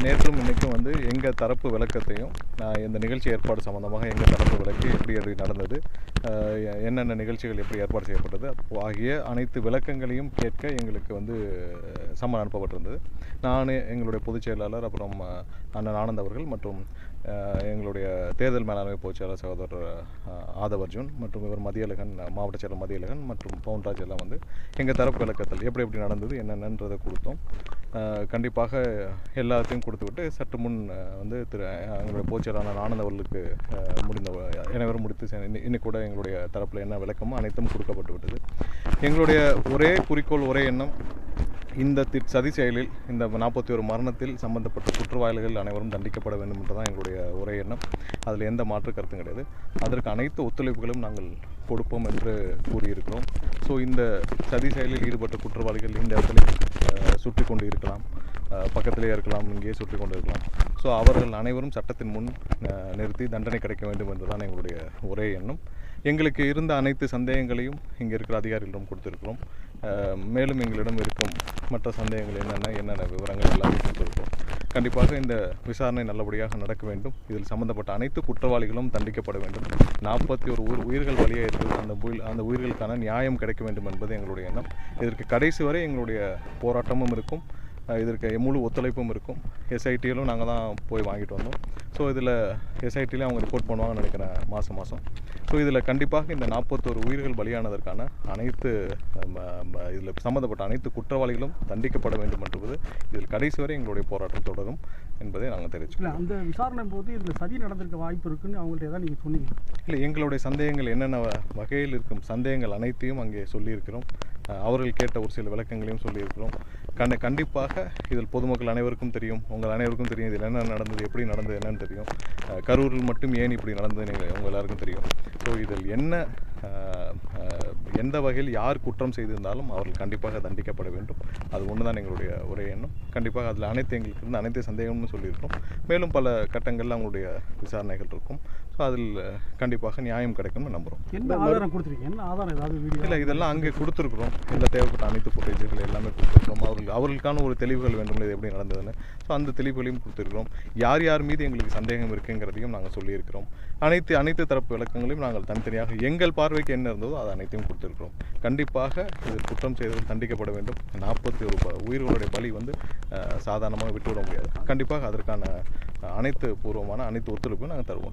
நேற்றும் இன்றைக்கும் எங்கள் தரப்பு விளக்கத்தையும் இந்த நிகழ்ச்சி ஏற்பாடு சம்மந்தமாக எங்கள் தரப்பு விளக்கி எப்படி நடந்தது, என்னென்ன நிகழ்ச்சிகள் எப்படி ஏற்பாடு செய்யப்பட்டது ஆகிய அனைத்து விளக்கங்களையும் கேட்க எங்களுக்கு சம்மன் அனுப்பப்பட்டிருந்தது. நான், எங்களுடைய பொதுச் செயலாளர், அப்புறம் அண்ணன் ஆனந்த் அவர்கள் மற்றும் எங்களுடைய தேர்தல் மேலாண்மை பொதுச் செயலாளர் சகோதரர் ஆதவ் அர்ஜுன் மற்றும் இவர் மதியழகன், மாவட்ட செயலர் மதியழகன் மற்றும் பவுன்ராஜ் எல்லாம் எங்கள் தரப்பு விளக்கத்தில் எப்படி நடந்தது என்னென்னன்றதை கொடுத்தோம். கண்டிப்பாக எல்லாத்தையும் கொடுத்துவிட்டு சற்று முன் எங்களுடைய பொதுச் செயலாளர் ஆனந்த் அவர்களுக்கு அனைவரும் முடித்து இன்னைக்கு கூட எங்களுடைய தரப்பில் என்ன விளக்கமோ அனைத்தும் கொடுக்கப்பட்டு விட்டது. எங்களுடைய ஒரே குறிக்கோள், ஒரே எண்ணம், இந்த சதி செயலில், இந்த 41 மரணத்தில் சம்பந்தப்பட்ட குற்றவாளிகள் அனைவரும் தண்டிக்கப்பட வேண்டும் என்றுதான் எங்களுடைய ஒரே எண்ணம். அதில் எந்த மாற்று கருத்தும் கிடையாது. அதற்கு அனைத்து ஒத்துழைப்புகளும் நாங்கள் கொடுப்போம் என்று கூறியிருக்கிறோம். ஸோ இந்த சதி செயலில் ஈடுபட்ட குற்றவாளிகள் இந்த இடத்துல சுற்றி கொண்டு இருக்கலாம், பக்கத்திலே இருக்கலாம், இங்கேயே சுற்றி கொண்டு இருக்கலாம். ஸோ அவர்கள் அனைவரும் சட்டத்தின் முன் நிறுத்தி தண்டனை கிடைக்க வேண்டும் என்றுதான் எங்களுடைய ஒரே எண்ணம். எங்களுக்கு இருந்த அனைத்து சந்தேகங்களையும் இங்கே இருக்கிற அதிகாரிகளிடம் கொடுத்துருக்கிறோம். மேலும் எங்களிடம் இருக்கும் மற்ற சந்தேகங்கள் என்னென்ன விவரங்கள் எல்லாமே கொடுத்துருக்கோம். கண்டிப்பாக இந்த விசாரணை நல்லபடியாக நடக்க வேண்டும். இதில் சம்பந்தப்பட்ட அனைத்து குற்றவாளிகளும் தண்டிக்கப்பட வேண்டும். 41 உயிர்கள் பலியாக இருக்கிறது. அந்த உயிர்களுக்கான நியாயம் கிடைக்க வேண்டும் என்பது எங்களுடைய எண்ணம். இதற்கு கடைசி வரை எங்களுடைய போராட்டமும் இருக்கும், இதற்கு முழு ஒத்துழைப்பும் இருக்கும். எஸ்ஐடியிலும் நாங்கள் தான் போய் வாங்கிட்டு வந்தோம். ஸோ இதில் எஸ்ஐடியிலே அவங்க ரிப்போர்ட் பண்ணுவாங்கன்னு நினைக்கிறேன் மாதம். ஸோ இதில் கண்டிப்பாக இந்த 41 உயிர்கள் பலியானதற்கான அனைத்து இதில் சம்மந்தப்பட்ட அனைத்து குற்றவாளிகளும் தண்டிக்கப்பட வேண்டும் என்பது இதில் கடைசி வரை எங்களுடைய போராட்டம் தொடரும் என்பதை நாங்கள் தெரிவிச்சுக்கிறோம். அந்த விசாரணை போது இதில் சதி நடந்திருக்க வாய்ப்பு இருக்குன்னு அவங்கள்ட்ட ஏதாவது நீங்கள் சொன்னீங்க? இல்லை, எங்களுடைய சந்தேகங்கள் என்னென்ன வகையில் இருக்கும் சந்தேகங்கள் அனைத்தையும் அங்கே சொல்லியிருக்கிறோம். அவர்கள் கேட்ட ஒரு சில விளக்கங்களையும் சொல்லியிருக்கிறோம். கண்டிப்பாக இதில் பொதுமக்கள் அனைவருக்கும் தெரியும், உங்கள் அனைவருக்கும் தெரியும் இதில் என்ன நடந்தது, எப்படி நடந்தது என்னன்னு தெரியும். கரூரில் மட்டும் ஏன் இப்படி நடந்தது உங்கள் எல்லாருக்கும் தெரியும். ஸோ இதில் எந்த வகையில் யார் குற்றம் செய்திருந்தாலும் அவர்கள் கண்டிப்பாக தண்டிக்கப்பட வேண்டும். அது ஒன்று தான் எங்களுடைய ஒரே எண்ணம். கண்டிப்பாக அதில் எங்களுக்கு இருந்த அனைத்து சந்தேகம்னு சொல்லியிருக்கோம். மேலும் பல கட்டங்களில் அவங்களுடைய விசாரணைகள் இருக்கும். ஸோ அதில் கண்டிப்பாக நியாயம் கிடைக்கும்னு நம்புகிறோம். என்ன ஆதாரம் கொடுத்துருக்கீங்க? என்ன ஆதாரம் ஏதாவது வீடியோ? இல்லை, இதெல்லாம் அங்கே கொடுத்துருக்குறோம். இதில் தேவைப்பட்ட அனைத்து ஃபுட்டேஜுகள் எல்லாமே கொடுத்துருக்கோம். அவர்களுக்கான ஒரு தெளிவுகள் வேண்டும், இது எப்படி நடந்ததுன்னு. ஸோ அந்த தெளிவுகளையும் கொடுத்துருக்கிறோம். யார் மீது எங்களுக்கு சந்தேகம் இருக்குங்கிறதையும் நாங்கள் சொல்லியிருக்கிறோம். அனைத்து தரப்பு விளக்கங்களையும் நாங்கள் தனித்தனியாக எங்கள் பார்வைக்கு என்ன இருந்ததோ அது அனைத்தையும் கொடுத்துருக்கிறோம். கண்டிப்பாக இதில் குற்றம் செய்தவர்கள் தண்டிக்கப்பட வேண்டும். 41 உயிர்களுடைய பலி சாதாரணமாக விட்டுவிட முடியாது. கண்டிப்பாக அதற்கான அனைத்து பூர்வமான அனைத்து ஒத்துழைப்பும் நாங்கள் தருவோம்.